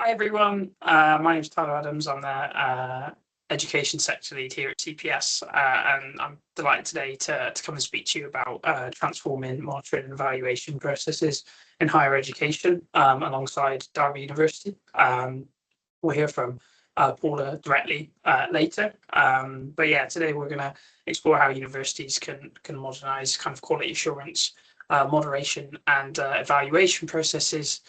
Hi everyone, my name is Tyler Adams. I'm the education sector lead here at CPS, and I'm delighted today to come and speak to you about transforming monitoring and evaluation processes in higher education alongside Derby University. We'll hear from Paula directly later, but yeah, today we're going to explore how universities can modernise kind of quality assurance, moderation and evaluation processes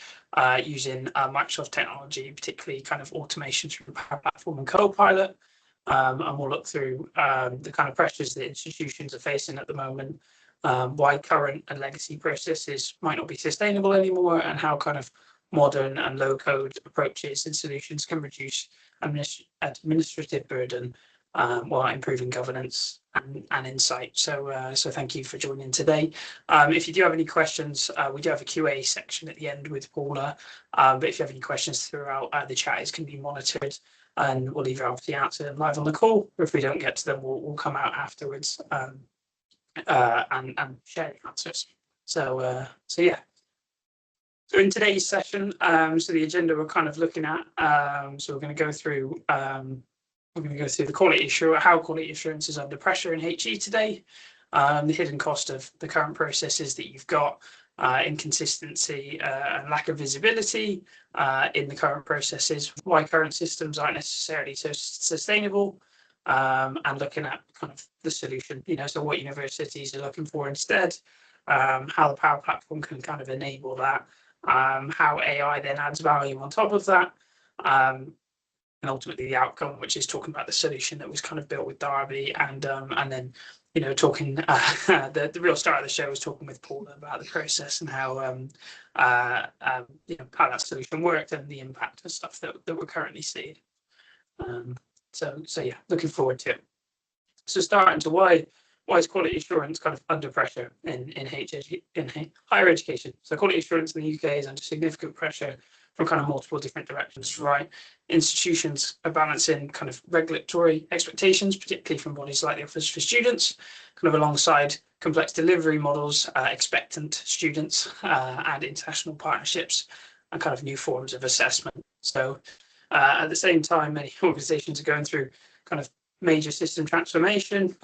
using Microsoft technology, particularly kind of automation through Power Platform and Copilot. And we'll look through the kind of pressures that institutions are facing at the moment, why current and legacy processes might not be sustainable anymore, and how kind of modern and low-code approaches and solutions can reduce administrative burden while improving governance and insight. So thank you for joining today. If you do have any questions, we do have a QA section at the end with Paula, but if you have any questions throughout, the chat is can be monitored and we'll either obviously answer them live on the call, or if we don't get to them, we'll come out afterwards and share the answers. So yeah. So in today's session, so the agenda we're kind of looking at, so we're going to go through the quality assurance, how quality assurance is under pressure in HE today, the hidden cost of the current processes that you've got, inconsistency and lack of visibility in the current processes, why current systems aren't necessarily so sustainable, and looking at kind of the solution, so what universities are looking for instead, how the Power Platform can kind of enable that, how AI then adds value on top of that, and ultimately the outcome, which is talking about the solution that was kind of built with Derby, and then talking the real start of the show was talking with Paula about the process and how how that solution worked and the impact and stuff that we're currently seeing. So yeah, looking forward to it. So starting to why is quality assurance kind of under pressure in higher education? So quality assurance in the UK is under significant pressure from kind of multiple different directions, right? Institutions are balancing kind of regulatory expectations, particularly from bodies like the Office for Students, kind of alongside complex delivery models, expectant students, and international partnerships, and kind of new forms of assessment. So at the same time, many organizations are going through kind of major system transformation,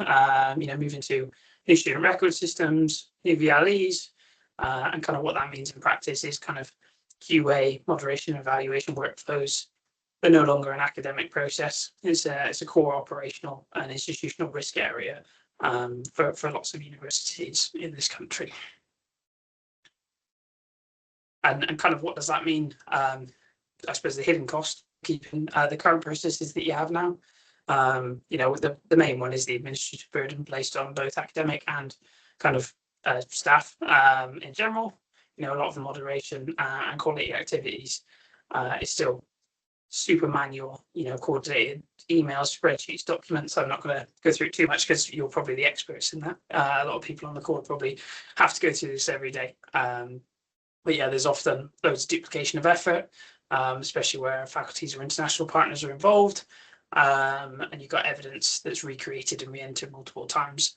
moving to new student record systems, new VLEs, and kind of what that means in practice is kind of QA, moderation, evaluation workflows are no longer an academic process. It's a core operational and institutional risk area for lots of universities in this country. And kind of what does that mean? I suppose the hidden cost, keeping the current processes that you have now. The main one is the administrative burden placed on both academic and kind of staff in general. A lot of the moderation and quality activities is still super manual, coordinated emails, spreadsheets, documents. I'm not going to go through it too much because you're probably the experts in that. A lot of people on the call probably have to go through this every day. But yeah, there's often loads of duplication of effort, especially where faculties or international partners are involved. And you've got evidence that's recreated and re-entered multiple times.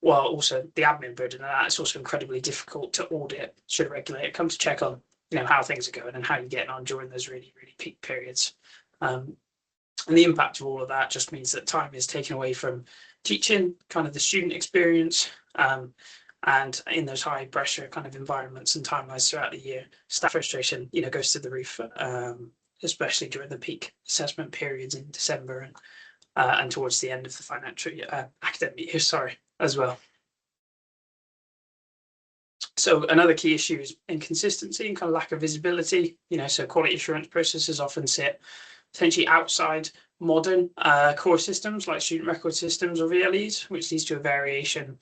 While also the admin burden of that, it's also incredibly difficult to audit should a regulator come to check on how things are going and how you're getting on during those really peak periods. And the impact of all of that just means that time is taken away from teaching, kind of the student experience, and in those high pressure kind of environments and timelines throughout the year, staff frustration goes to the roof, especially during the peak assessment periods in December and towards the end of the financial year, academic year, as well. So another key issue is inconsistency and kind of lack of visibility. So quality assurance processes often sit potentially outside modern core systems like student record systems or VLEs, which leads to a variation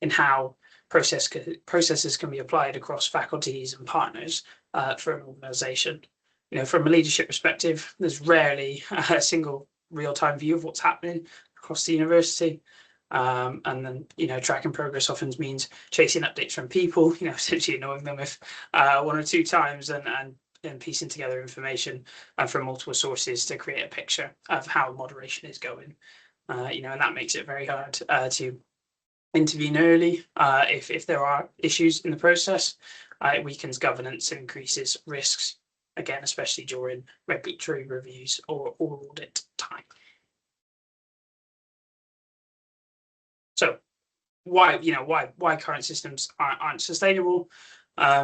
in how processes can be applied across faculties and partners for an organisation. From a leadership perspective, there's rarely a single real-time view of what's happening across the university. And then, tracking progress often means chasing updates from people, essentially knowing them if one or two times and piecing together information from multiple sources to create a picture of how moderation is going. And that makes it very hard to intervene early if there are issues in the process. It weakens governance and increases risks again, especially during regulatory reviews or audit time. So why current systems aren't sustainable?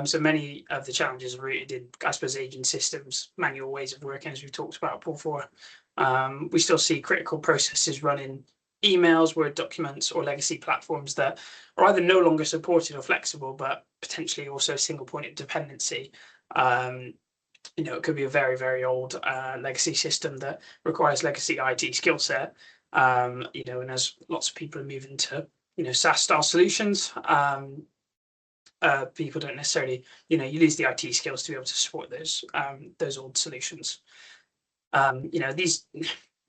So many of the challenges are rooted in, I suppose, aging systems, manual ways of working, as we've talked about before. We still see critical processes running emails, Word documents, or legacy platforms that are either no longer supported or flexible, but potentially also single point of dependency. It could be a very, very old legacy system that requires legacy IT skill set. And as lots of people are moving to SaaS style solutions, people don't necessarily, you lose the IT skills to be able to support those old solutions.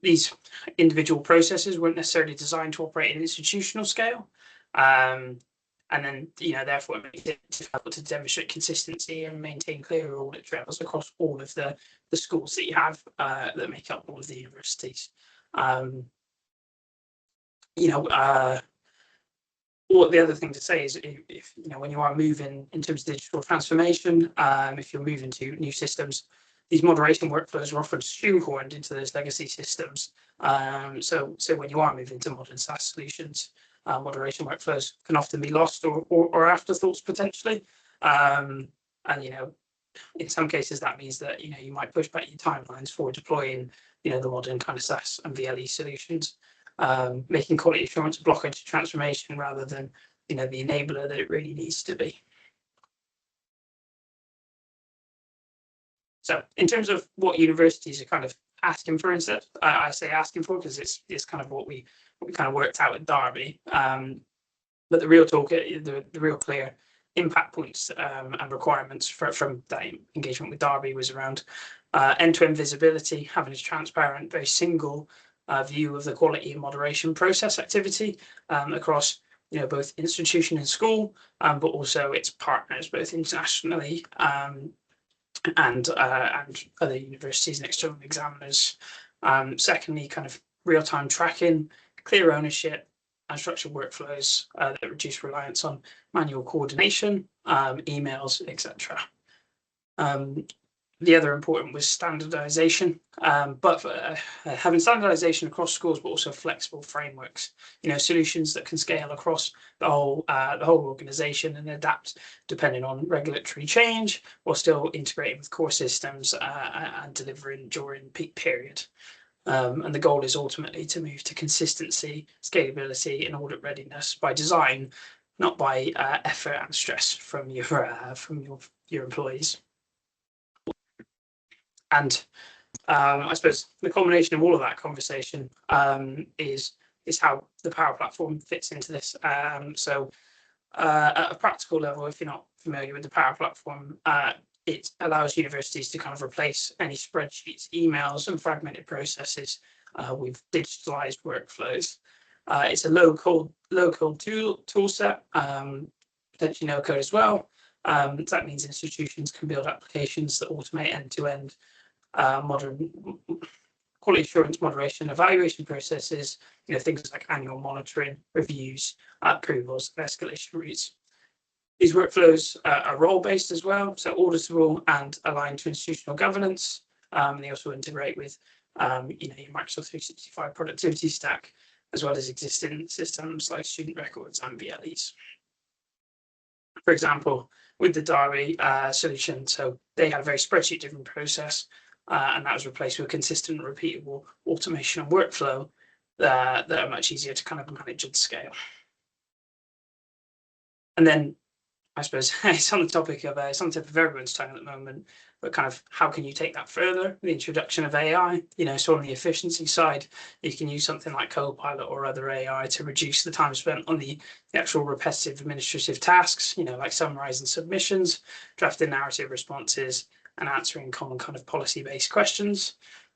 These individual processes weren't necessarily designed to operate in institutional scale. And then, therefore, it makes it difficult to demonstrate consistency and maintain clear audit trails across all of the schools that you have that make up all of the universities. What the other thing to say is, if when you are moving in terms of digital transformation, if you're moving to new systems, these moderation workflows are often shoehorned into those legacy systems. So when you are moving to modern SaaS solutions, moderation workflows can often be lost or afterthoughts potentially. And in some cases that means that you might push back your timelines for deploying the modern kind of SaaS and VLE solutions, making quality assurance a blocker to transformation rather than the enabler that it really needs to be. So in terms of what universities are kind of asking for instead, I say asking for because it's kind of what we kind of worked out at Derby. But the real talk, the real clear impact points and requirements from that engagement with Derby was around end-to-end visibility, having a transparent, very single view of the quality and moderation process activity across both institution and school, but also its partners, both internationally and other universities and external examiners. Secondly, kind of real-time tracking, clear ownership, and structured workflows that reduce reliance on manual coordination, emails, etc. The other important was standardization, but having standardization across schools, but also flexible frameworks, solutions that can scale across the whole organization and adapt depending on regulatory change, while still integrating with core systems and delivering during peak period. And the goal is ultimately to move to consistency, scalability, and audit readiness by design, not by effort and stress from your employees. And I suppose the culmination of all of that conversation is how the Power Platform fits into this. So at a practical level, if you're not familiar with the Power Platform, it allows universities to kind of replace any spreadsheets, emails, and fragmented processes with digitalized workflows. It's a low-code tool set, potentially no code as well. That means institutions can build applications that automate end-to-end modern quality assurance, moderation, evaluation processes, things like annual monitoring, reviews, approvals, and escalation routes. These workflows are role-based as well, so auditable and aligned to institutional governance. They also integrate with your Microsoft 365 productivity stack, as well as existing systems like student records and VLEs. For example, with the Derby solution, so they had a very spreadsheet-driven process, and that was replaced with consistent, repeatable automation and workflow that are much easier to kind of manage and scale. And then, I suppose it's on the topic of it's on the tip of everyone's tongue at the moment, but kind of how can you take that further? The introduction of AI, so on the efficiency side, you can use something like Copilot or other AI to reduce the time spent on the actual repetitive administrative tasks, like summarizing submissions, drafting narrative responses, and answering common kind of policy-based questions.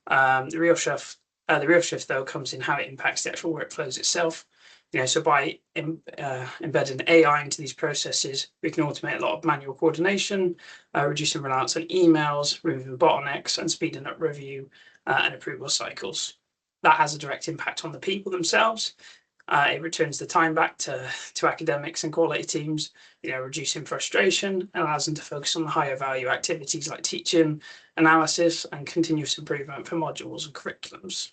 The real shift though comes in how it impacts the actual workflows itself. So by embedding AI into these processes, we can automate a lot of manual coordination, reducing reliance on emails, removing bottlenecks, and speeding up review and approval cycles. That has a direct impact on the people themselves, It returns the time back to academics and quality teams, reducing frustration, allows them to focus on the higher value activities like teaching, analysis, and continuous improvement for modules and curriculums.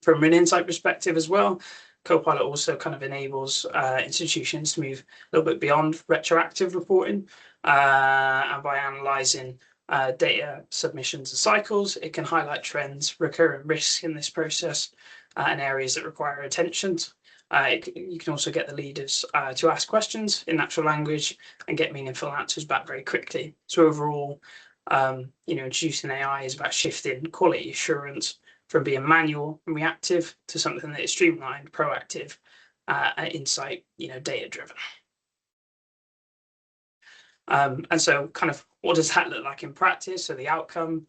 From an insight perspective as well, Copilot also kind of enables institutions to move a little bit beyond retroactive reporting, and by analysing data submissions and cycles, it can highlight trends, recurrent risks in this process, and areas that require attention. You can also get the leaders to ask questions in natural language and get meaningful answers back very quickly. So overall, introducing AI is about shifting quality assurance from being manual and reactive to something that is streamlined, proactive, insight, data driven. And so kind of what does that look like in practice? So the outcome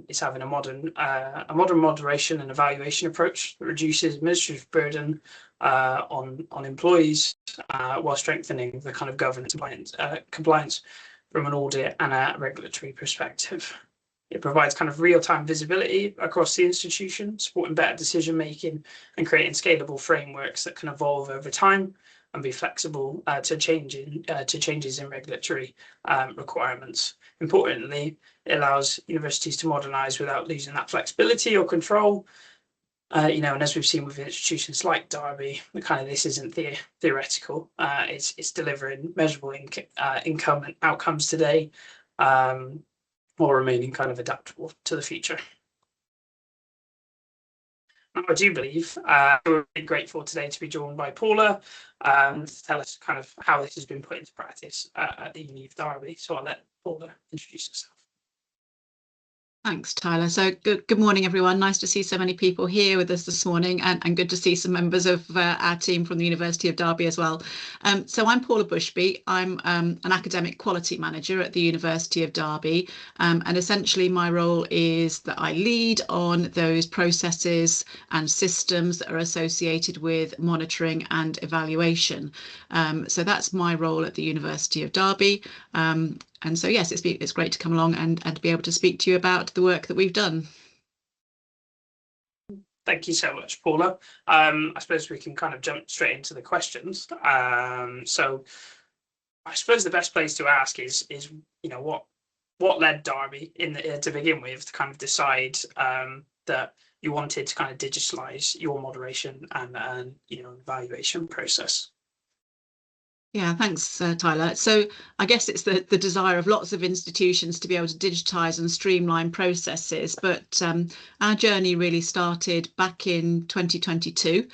is having a modern moderation and evaluation approach that reduces administrative burden on employees while strengthening the kind of governance compliance from an audit and a regulatory perspective. It provides kind of real-time visibility across the institution, supporting better decision-making and creating scalable frameworks that can evolve over time and be flexible to changes in regulatory requirements. Importantly, it allows universities to modernise without losing that flexibility or control. And as we've seen with institutions like Derby, this isn't theoretical. It's delivering measurable income and outcomes today, while remaining kind of adaptable to the future. Now, I do believe we're really grateful today to be joined by Paula to tell us kind of how this has been put into practice at the Uni of Derby. So I'll let Paula introduce herself. Thanks, Tyler. So good morning, everyone. Nice to see so many people here with us this morning, and good to see some members of our team from the University of Derby as well. So I'm Paula Bushby. I'm an academic quality manager at the University of Derby, and essentially my role is that I lead on those processes and systems that are associated with monitoring and evaluation. So that's my role at the University of Derby. And so, yes, it's great to come along and to be able to speak to you about the work that we've done. Thank you so much, Paula. I suppose we can kind of jump straight into the questions. So I suppose the best place to ask is what led Derby to begin with to kind of decide that you wanted to kind of digitalise your moderation and evaluation process. Yeah, thanks, Tyler. So I guess it's the desire of lots of institutions to be able to digitise and streamline processes. But our journey really started back in 2022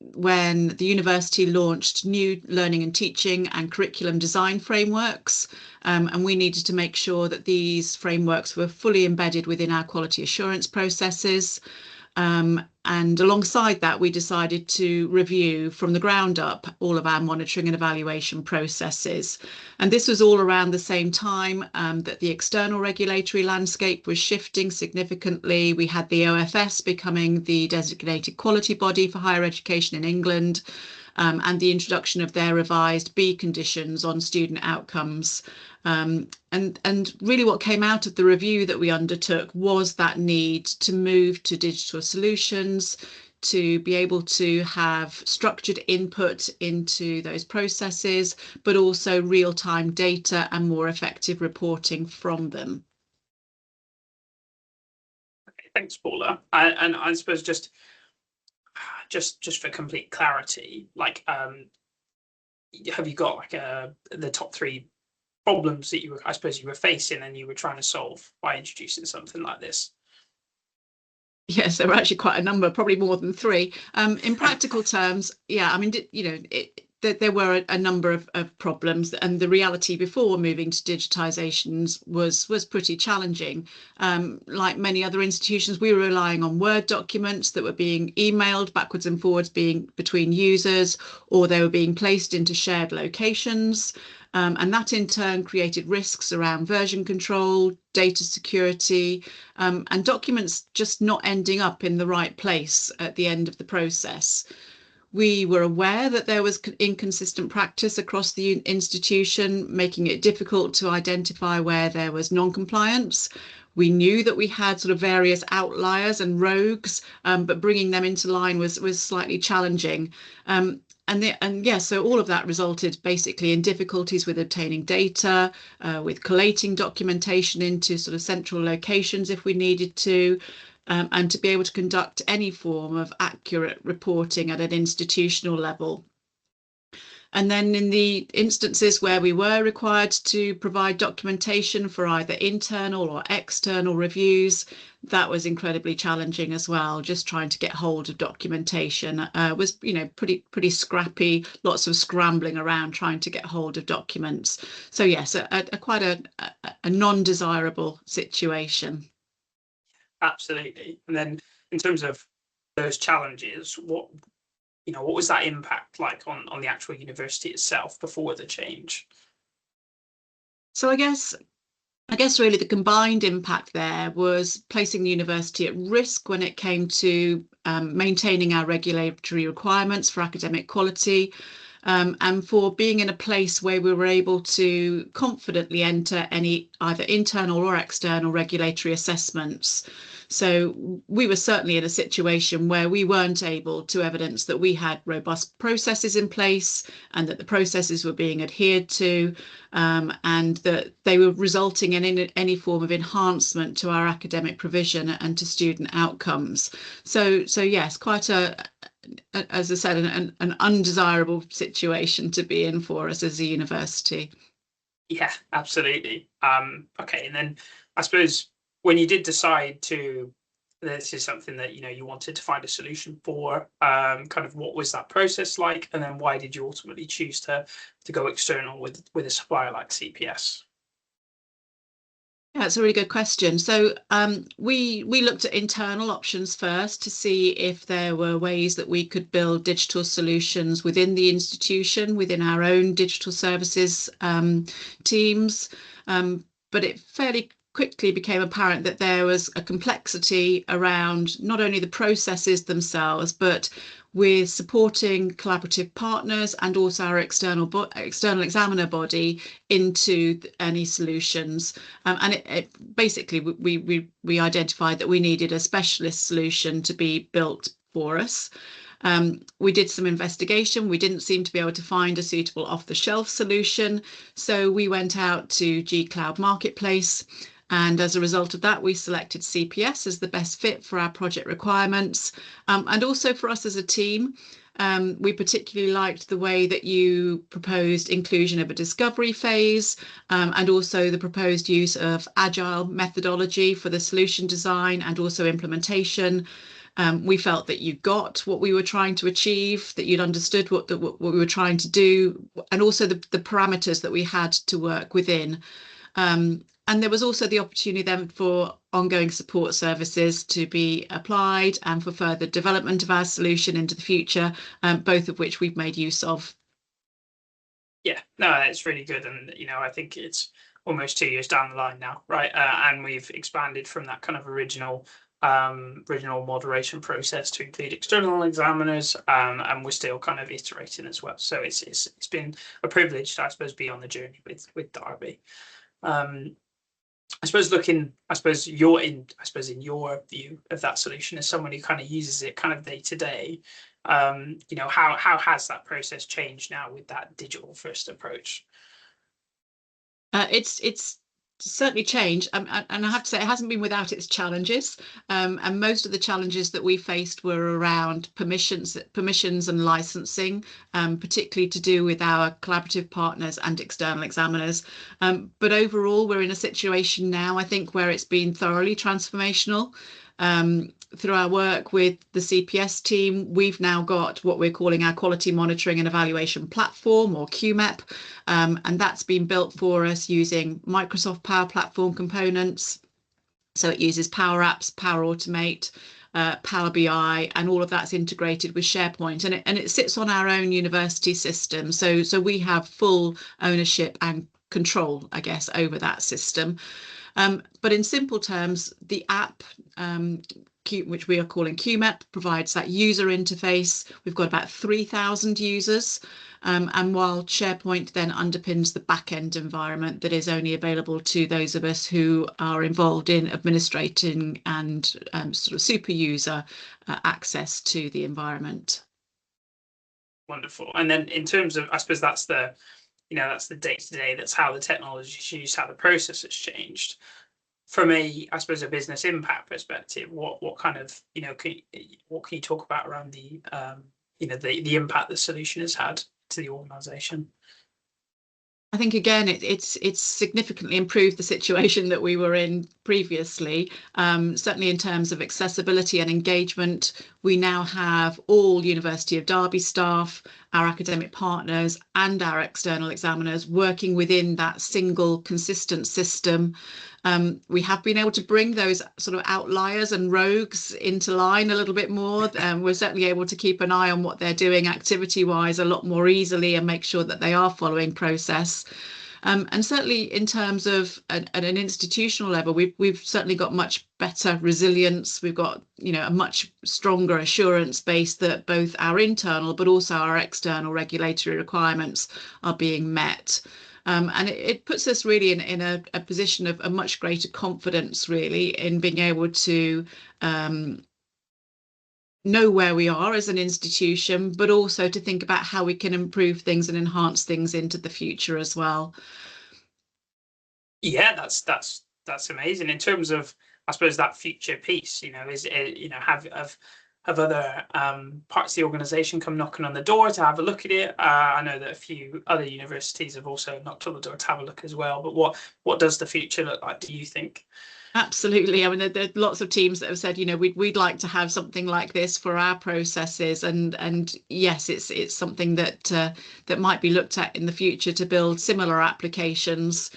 when the university launched new learning and teaching and curriculum design frameworks. And we needed to make sure that these frameworks were fully embedded within our quality assurance processes. And alongside that, we decided to review from the ground up all of our monitoring and evaluation processes. And this was all around the same time that the external regulatory landscape was shifting significantly. We had the OFS becoming the designated quality body for higher education in England, and the introduction of their revised B conditions on student outcomes. And really what came out of the review that we undertook was that need to move to digital solutions, to be able to have structured input into those processes, but also real-time data and more effective reporting from them. Okay, thanks, Paula. And I suppose just for complete clarity, like, have you got like the top three problems that I suppose you were facing and you were trying to solve by introducing something like this? Yes, there were actually quite a number, probably more than three. In practical terms, yeah, I mean, there were a number of problems, and the reality before moving to digitisations was pretty challenging. Like many other institutions, we were relying on Word documents that were being emailed backwards and forwards between users, or they were being placed into shared locations. And that in turn created risks around version control, data security, and documents just not ending up in the right place at the end of the process. We were aware that there was inconsistent practice across the institution, making it difficult to identify where there was non-compliance. We knew that we had sort of various outliers and rogues, but bringing them into line was slightly challenging. So all of that resulted basically in difficulties with obtaining data, with collating documentation into sort of central locations if we needed to, and to be able to conduct any form of accurate reporting at an institutional level. And then in the instances where we were required to provide documentation for either internal or external reviews, that was incredibly challenging as well. Just trying to get hold of documentation was, pretty scrappy, lots of scrambling around trying to get hold of documents. So yes, quite a non-desirable situation. Absolutely. And then in terms of those challenges, what was that impact like on the actual university itself before the change? So I guess really the combined impact there was placing the university at risk when it came to maintaining our regulatory requirements for academic quality, and for being in a place where we were able to confidently enter any either internal or external regulatory assessments. So we were certainly in a situation where we weren't able to evidence that we had robust processes in place and that the processes were being adhered to, and that they were resulting in any form of enhancement to our academic provision and to student outcomes. So yes, quite as I said, an undesirable situation to be in for us as a university. Yeah, absolutely. Okay, and then I suppose when you did decide this is something that you wanted to find a solution for, kind of what was that process like, and then why did you ultimately choose to go external with a supplier like CPS? Yeah, it's a really good question. So we looked at internal options first to see if there were ways that we could build digital solutions within the institution, within our own digital services teams. But it fairly quickly became apparent that there was a complexity around not only the processes themselves, but with supporting collaborative partners and also our external examiner body into any solutions. And it basically we identified that we needed a specialist solution to be built for us. We did some investigation. We didn't seem to be able to find a suitable off-the-shelf solution. So we went out to G-Cloud Marketplace. And as a result of that, we selected CPS as the best fit for our project requirements, and also for us as a team. We particularly liked the way that you proposed inclusion of a discovery phase, and also the proposed use of agile methodology for the solution design and also implementation. We felt that you got what we were trying to achieve, that you'd understood what we were trying to do, and also the parameters that we had to work within. And there was also the opportunity then for ongoing support services to be applied and for further development of our solution into the future, both of which we've made use of. Yeah, no, it's really good. And, I think it's almost 2 years down the line now, right? And we've expanded from that kind of original moderation process to include external examiners, and we're still kind of iterating as well. So it's been a privilege to, I suppose, be on the journey with Derby. I suppose in your view of that solution as someone who kind of uses it kind of day to day, how has that process changed now with that digital first approach? It's certainly changed, and I have to say it hasn't been without its challenges, and most of the challenges that we faced were around permissions and licensing, particularly to do with our collaborative partners and external examiners, but overall we're in a situation now, I think, where it's been thoroughly transformational. Through our work with the CPS team, we've now got what we're calling our quality monitoring and evaluation platform, or QMEP, and that's been built for us using Microsoft Power Platform components. So it uses Power Apps, Power Automate, Power BI, and all of that's integrated with SharePoint, and it sits on our own university system. So we have full ownership and control, I guess, over that system. But in simple terms, the app which we are calling QMEP, provides that user interface. We've got about 3,000 users. And while SharePoint then underpins the back-end environment that is only available to those of us who are involved in administrating and sort of super user access to the environment. Wonderful. And then in terms of, I suppose that's the, that's the day-to-day, that's how the technology is used, how the process has changed. From a, I suppose, a business impact perspective, what kind of, what can you talk about around the, the impact the solution has had to the organisation? I think again, it's significantly improved the situation that we were in previously. Certainly in terms of accessibility and engagement, we now have all University of Derby staff, our academic partners and our external examiners working within that single consistent system. We have been able to bring those sort of outliers and rogues into line a little bit more. We're certainly able to keep an eye on what they're doing activity-wise a lot more easily and make sure that they are following process. And certainly in terms of at an institutional level, we've certainly got much better resilience. We've got, a much stronger assurance base that both our internal but also our external regulatory requirements are being met. And it puts us really in a position of a much greater confidence, really, in being able to know where we are as an institution, but also to think about how we can improve things and enhance things into the future as well. Yeah, that's amazing. In terms of, I suppose, that future piece, is it, have other parts of the organisation come knocking on the door to have a look at it? I know that a few other universities have also knocked on the door to have a look as well. But what does the future look like, do you think? Absolutely. I mean, there are lots of teams that have said, we'd like to have something like this for our processes, and yes, it's something that that might be looked at in the future to build similar applications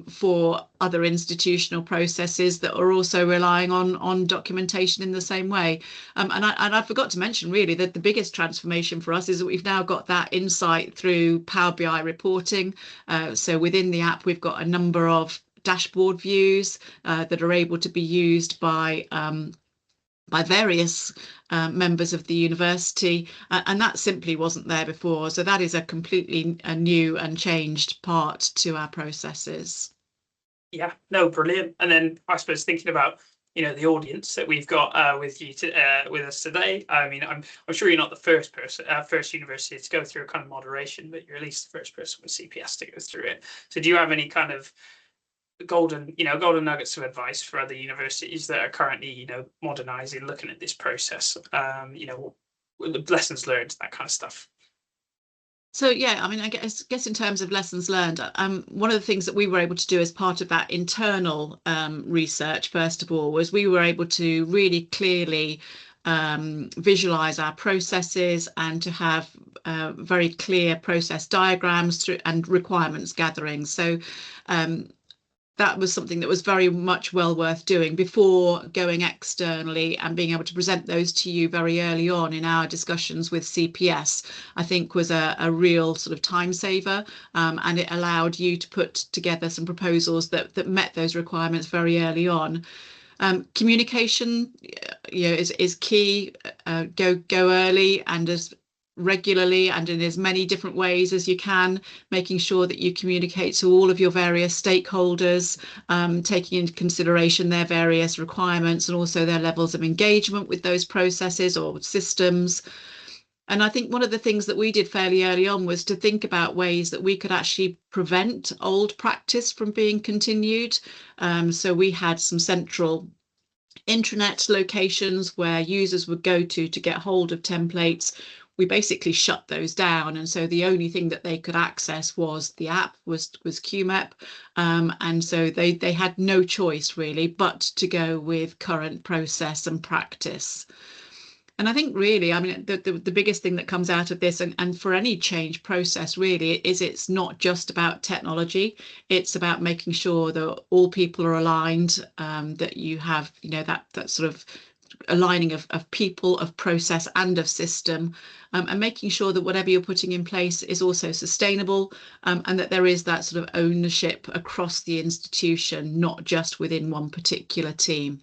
for other institutional processes that are also relying on documentation in the same way. And I forgot to mention really that the biggest transformation for us is that we've now got that insight through Power BI reporting. So within the app, we've got a number of dashboard views that are able to be used by various members of the university, and that simply wasn't there before. So that is a completely new and changed part to our processes. Yeah, no, brilliant. And then I suppose thinking about the audience that we've got with you with us today. I mean, I'm sure you're not the first university to go through a kind of moderation, but you're at least the first person with CPS to go through it. So do you have any kind of golden nuggets of advice for other universities that are currently modernizing, looking at this process, lessons learned, that kind of stuff? So yeah, I mean, I guess in terms of lessons learned, one of the things that we were able to do as part of that internal research, first of all, was we were able to really clearly visualize our processes and to have very clear process diagrams and requirements gathering. So that was something that was very much well worth doing before going externally, and being able to present those to you very early on in our discussions with CPS, I think was a real sort of time saver, and it allowed you to put together some proposals that met those requirements very early on. Communication, is key. Go early and as regularly and in as many different ways as you can, making sure that you communicate to all of your various stakeholders, taking into consideration their various requirements and also their levels of engagement with those processes or systems. And I think one of the things that we did fairly early on was to think about ways that we could actually prevent old practice from being continued. So we had some central intranet locations where users would go to get hold of templates. We basically shut those down, and so the only thing that they could access was the app, was QMEP, and so they had no choice really but to go with current process and practice. And I think really, I mean, the biggest thing that comes out of this, and for any change process really, is it's not just about technology. It's about making sure that all people are aligned, that you have, that sort of aligning of people, of process and of system, and making sure that whatever you're putting in place is also sustainable, and that there is that sort of ownership across the institution, not just within one particular team.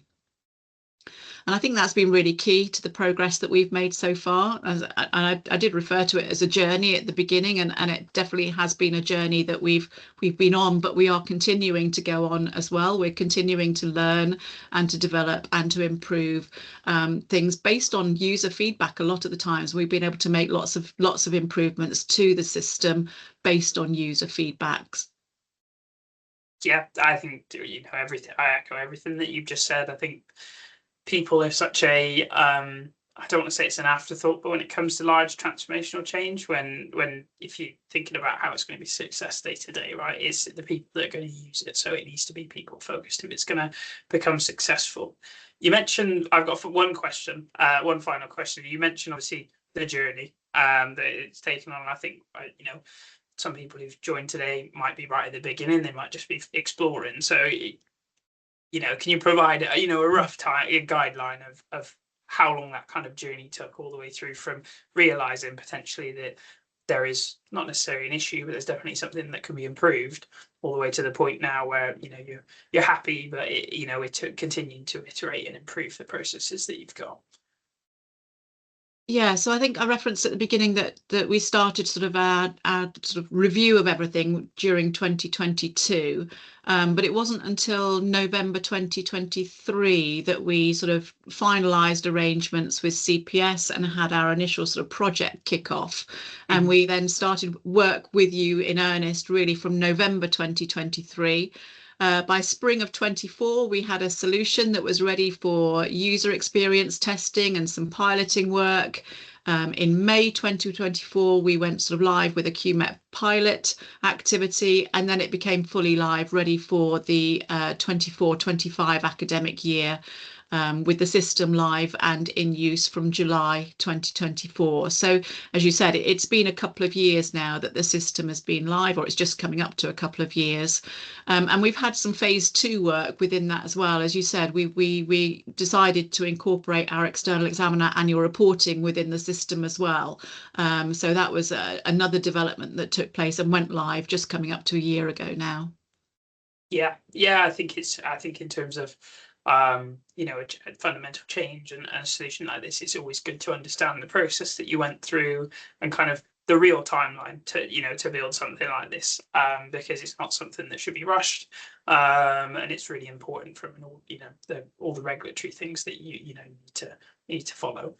And I think that's been really key to the progress that we've made so far. I did refer to it as a journey at the beginning, and it definitely has been a journey that we've been on, but we are continuing to go on as well. We're continuing to learn and to develop and to improve things based on user feedback. A lot of the times we've been able to make lots of improvements to the system based on user feedbacks. Yeah, I think, you know, everything, I echo everything that you've just said. I think people are such a I don't want to say it's an afterthought, but when it comes to large transformational change, when if you're thinking about how it's going to be success day to day, right, it's the people that are going to use it. So it needs to be people focused if it's going to become successful. You mentioned, I've got one question, one final question. You mentioned obviously the journey that it's taken on. I think, you know, some people who've joined today might be right at the beginning, they might just be exploring. So, you know, can you provide, you know, a rough guideline of how long that kind of journey took, all the way through from realizing potentially that there is not necessarily an issue, but there's definitely something that can be improved, all the way to the point now where, you know, you're happy, but it, you know, continuing to iterate and improve the processes that you've got. Yeah, so I think I referenced at the beginning that we started sort of our sort of review of everything during 2022, but it wasn't until November 2023 that we sort of finalised arrangements with CPS and had our initial sort of project kickoff, and we then started work with you in earnest really from November 2023. By spring of 24, we had a solution that was ready for user experience testing and some piloting work. In May 2024, we went sort of live with a QMEP pilot activity, and then it became fully live, ready for the 24-25 academic year, with the system live and in use from July 2024. So as you said, it's been a couple of years now that the system has been live, or it's just coming up to a couple of years. And we've had some phase 2 work within that as well. As you said, we decided to incorporate our external examiner annual reporting within the system as well. So that was another development that took place and went live just coming up to a year ago now. Yeah, I think in terms of you know, a fundamental change and a solution like this, it's always good to understand the process that you went through and kind of the real timeline to, you know, to build something like this, because it's not something that should be rushed, and it's really important from all, you know, all the regulatory things that you know need to follow.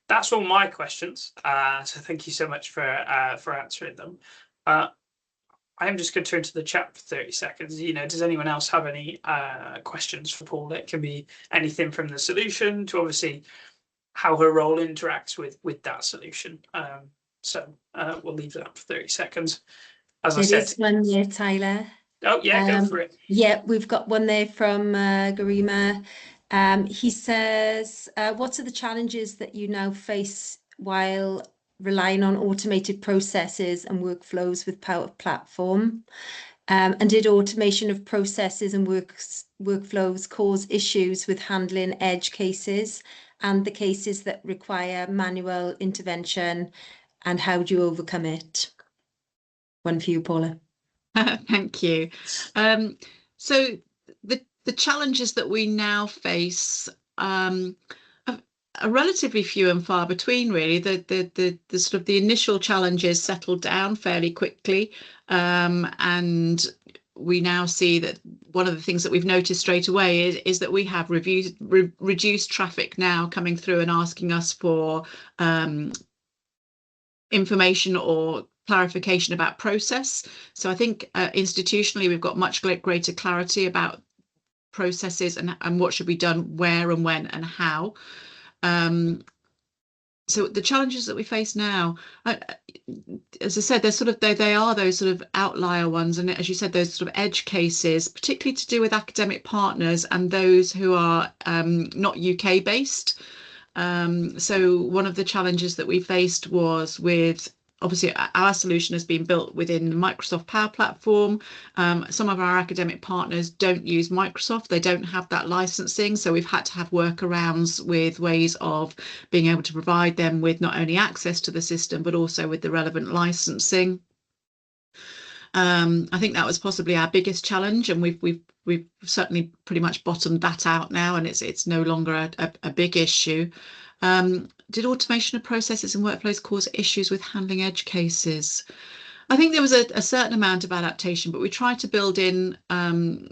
That's all my questions. So thank you so much for answering them. I am just going to turn to the chat for 30 seconds. You know, does anyone else have any questions for Paula? It can be anything from the solution to obviously how her role interacts with that solution. So we'll leave that for 30 seconds. As I said, there is one there, Tyler. Oh yeah, go for it. Yeah, we've got one there from Garima. He says, what are the challenges that you now face while relying on automated processes and workflows with Power Platform? And did automation of processes and workflows cause issues with handling edge cases and the cases that require manual intervention? And how do you overcome it? One for you, Paula. Thank you. So the challenges that we now face are relatively few and far between, really. The sort of the initial challenges settled down fairly quickly, and we now see that one of the things that we've noticed straight away is that we have reduced traffic now coming through and asking us for information or clarification about process. So I think institutionally we've got much greater clarity about processes and what should be done where and when and how. So the challenges that we face now, as I said, they're sort of they are those sort of outlier ones, and as you said, those sort of edge cases, particularly to do with academic partners and those who are not UK based. So one of the challenges that we faced was with, obviously our solution has been built within the Microsoft Power Platform. Some of our academic partners don't use Microsoft, they don't have that licensing, so we've had to have workarounds with ways of being able to provide them with not only access to the system but also with the relevant licensing. I think that was possibly our biggest challenge, and we've we've certainly pretty much bottomed that out now, and it's no longer a big issue. Did automation of processes and workflows cause issues with handling edge cases? I think there was a certain amount of adaptation, but we tried to build in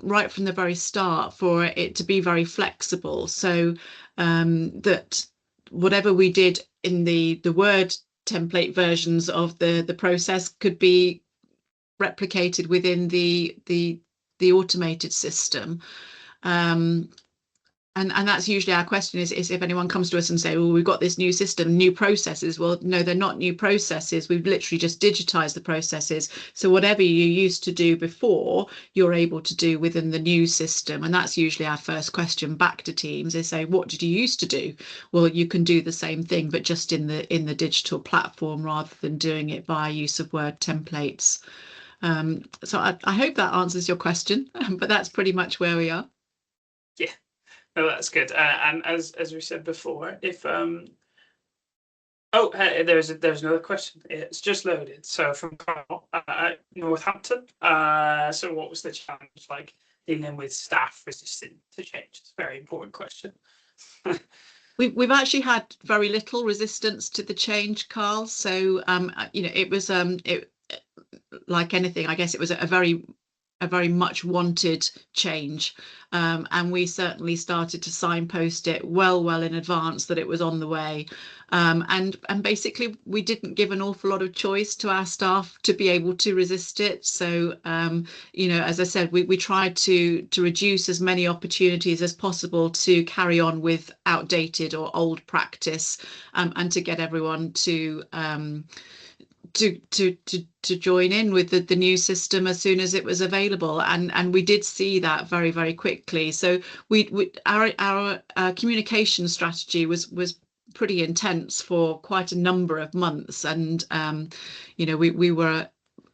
right from the very start for it to be very flexible, so that whatever we did in the Word template versions of the process could be replicated within the automated system. And that's usually our question is if anyone comes to us and say, well, we've got this new system, new processes. Well, no, they're not new processes. We've literally just digitized the processes. So whatever you used to do before, you're able to do within the new system. And that's usually our first question back to teams is say, what did you used to do? Well, you can do the same thing, but just in the digital platform rather than doing it by use of Word templates. So I hope that answers your question, but that's pretty much where we are. Yeah. No, that's good. And as we said before, if there's another question. It's just loaded. So from Carl, Northampton. So what was the challenge like dealing with staff resistant to change? It's a very important question. We've actually had very little resistance to the change, Carl. So it was like anything, I guess it was a very much wanted change, and we certainly started to signpost it well in advance that it was on the way, and basically we didn't give an awful lot of choice to our staff to be able to resist it. So as I said, we tried to reduce as many opportunities as possible to carry on with outdated or old practice, and to get everyone to join in with the new system as soon as it was available, and we did see that very quickly. So our communication strategy was pretty intense for quite a number of months, and we were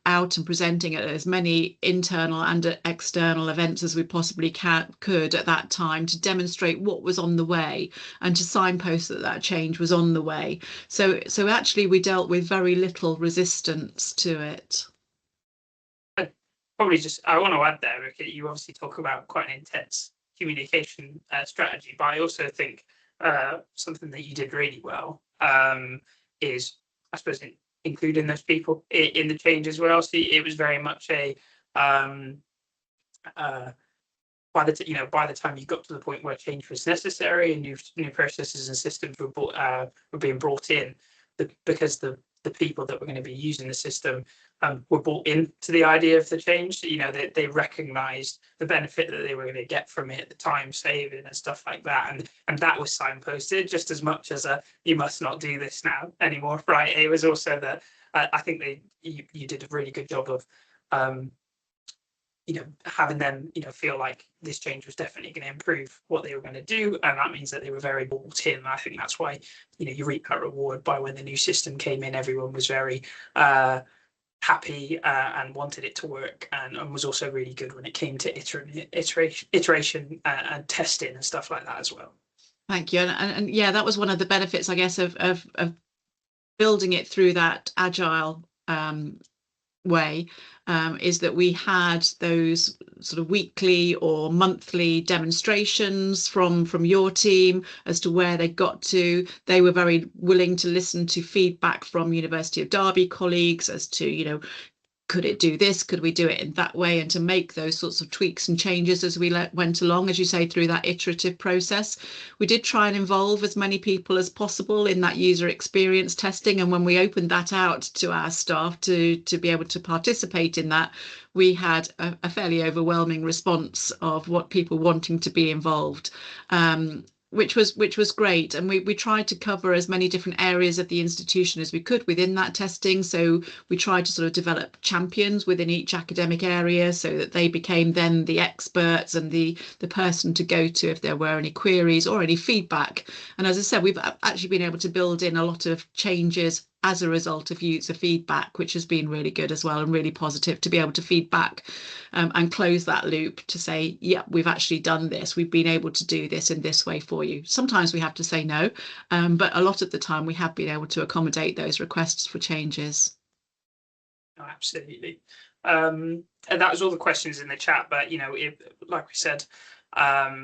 out and presenting at as many internal and external events as we possibly could at that time to demonstrate what was on the way and to signpost that change was on the way. So actually we dealt with very little resistance to it. Probably just, I want to add there, Ricky, you obviously talk about quite an intense communication strategy, but I also think something that you did really well is, I suppose, including those people in the change as well. So it was very much a by the time you got to the point where change was necessary and new processes and systems were being brought in, because the people that were going to be using the system were bought into the idea of the change. They recognized the benefit that they were going to get from it, the time saving and stuff like that, and that was signposted just as much as you must not do this now anymore, right? It was also that I think you did a really good job of having them feel like this change was definitely going to improve what they were going to do, and that means that they were very bought in. I think that's why you reap that reward by when the new system came in, everyone was very happy and wanted it to work, and was also really good when it came to iteration and testing and stuff like that as well. Thank you. And yeah, that was one of the benefits, I guess, of building it through that agile way, is that we had those sort of weekly or monthly demonstrations from your team as to where they got to. They were very willing to listen to feedback from University of Derby colleagues as to, could it do this? Could we do it in that way? And to make those sorts of tweaks and changes as we went along, as you say, through that iterative process. We did try and involve as many people as possible in that user experience testing. And when we opened that out to our staff to be able to participate in that, we had a fairly overwhelming response of what people wanting to be involved. Which was great, and we tried to cover as many different areas of the institution as we could within that testing. So we tried to sort of develop champions within each academic area so that they became then the experts and the person to go to if there were any queries or any feedback. And as I said, we've actually been able to build in a lot of changes as a result of user feedback, which has been really good as well, and really positive to be able to feedback and close that loop to say, yeah, we've actually done this. We've been able to do this in this way for you. Sometimes we have to say no, but a lot of the time we have been able to accommodate those requests for changes. Oh, absolutely. And that was all the questions in the chat. But you know, like we said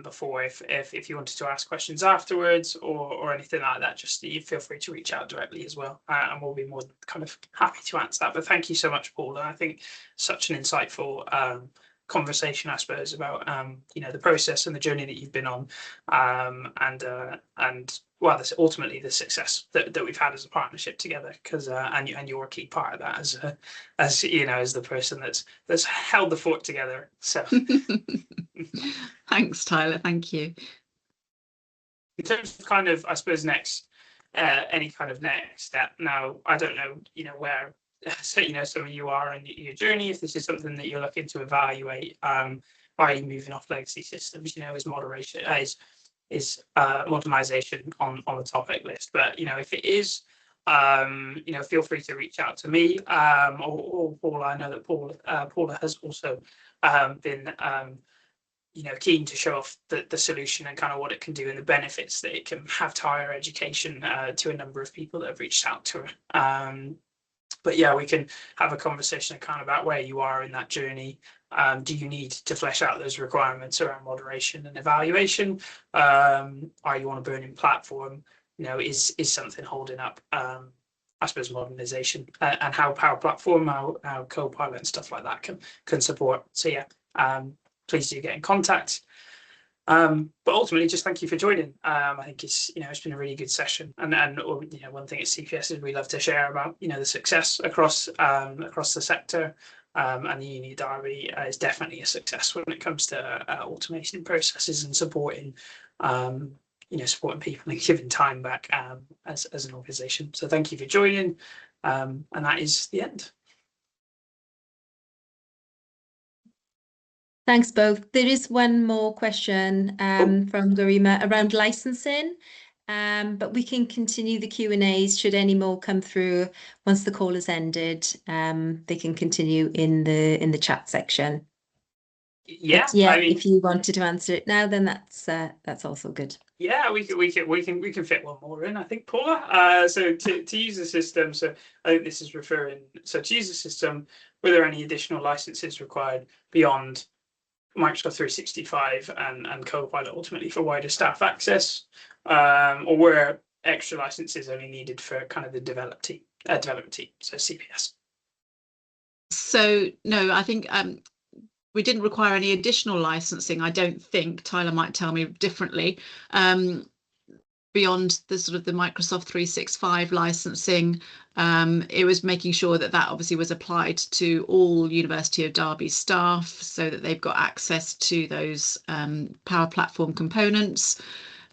before, if you wanted to ask questions afterwards or anything like that, just you feel free to reach out directly as well, and we'll be more than kind of happy to answer that. But thank you so much, Paula. I think such an insightful conversation, I suppose, about you know, the process and the journey that you've been on, and well, this ultimately the success that we've had as a partnership together, because and you're a key part of that as you know, as the person that's held the fort together. So thanks, Tyler. Thank you. in terms of kind of, I suppose, next any kind of next step. Now, I don't know, you know, where so you know, some of you are in your journey, if this is something that you're looking to evaluate, are you moving off legacy systems, you know, is moderation is modernization on the topic list. But you know, if it is, you know, feel free to reach out to me or Paula. I know that Paula has also been you know, keen to show off the solution and kind of what it can do and the benefits that it can have to higher education to a number of people that have reached out to her. But yeah, we can have a conversation kind of about where you are in that journey. Do you need to flesh out those requirements around moderation and evaluation? Are you on a burning platform? You know, is something holding up, I suppose, modernization and how Power Platform, how Copilot and stuff like that can support. So yeah, please do get in contact. But ultimately, just thank you for joining. I think it's, you know, it's been a really good session, and you know, one thing at CPS is we love to share about, you know, the success across the sector, and the Uni Derby is definitely a success when it comes to automating processes and supporting you know, supporting people and giving time back as an organisation. So thank you for joining, and that is the end. Thanks both. There is one more question from Garima around licensing, but we can continue the Q&As should any more come through once the call has ended. They can continue in the chat section. Yeah, yeah. I mean, if you wanted to answer it now, then that's also good. Yeah, we can fit one more in, I think, Paula. So to use the system, so I think this is referring. So to use the system, were there any additional licenses required beyond Microsoft 365 and Copilot ultimately for wider staff access, or were extra licenses only needed for kind of the development team, so CPS? So no, I think we didn't require any additional licensing. I don't think. Tyler might tell me differently. Beyond the sort of the Microsoft 365 licensing, it was making sure that obviously was applied to all University of Derby staff so that they've got access to those Power Platform components.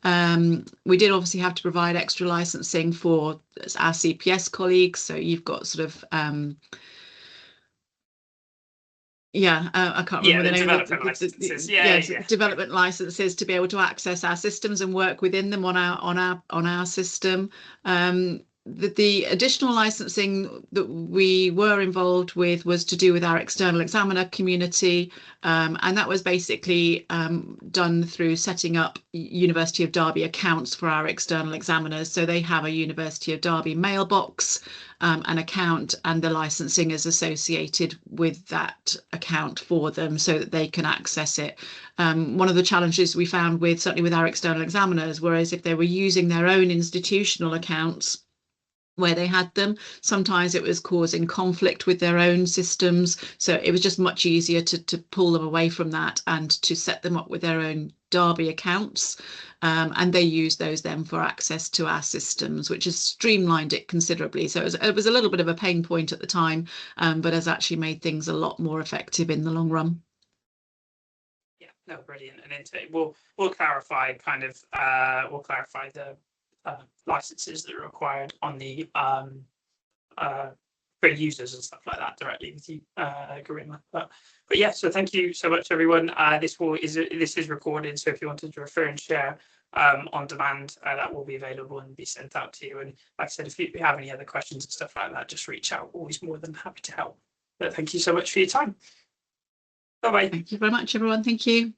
We did obviously have to provide extra licensing for our CPS colleagues. So you've got sort of I can't remember the name of the development licenses to be able to access our systems and work within them on our system. The additional licensing that we were involved with was to do with our external examiner community, and that was basically done through setting up University of Derby accounts for our external examiners. So they have a University of Derby mailbox, an account, and the licensing is associated with that account for them so that they can access it. One of the challenges we found certainly with our external examiners, whereas if they were using their own institutional accounts where they had them, sometimes it was causing conflict with their own systems. So it was just much easier to pull them away from that and to set them up with their own Derby accounts. And they use those then for access to our systems, which has streamlined it considerably. So it was a little bit of a pain point at the time, but has actually made things a lot more effective in the long run. Yeah, no, brilliant. And we'll clarify kind of the licenses that are required on the for users and stuff like that directly with you, Garima. But yeah, so thank you so much, everyone. This is recorded, so if you wanted to refer and share on demand, that will be available and be sent out to you. And like I said, if you have any other questions and stuff like that, just reach out. Always more than happy to help. But thank you so much for your time. Bye bye. Thank you very much, everyone. Thank you.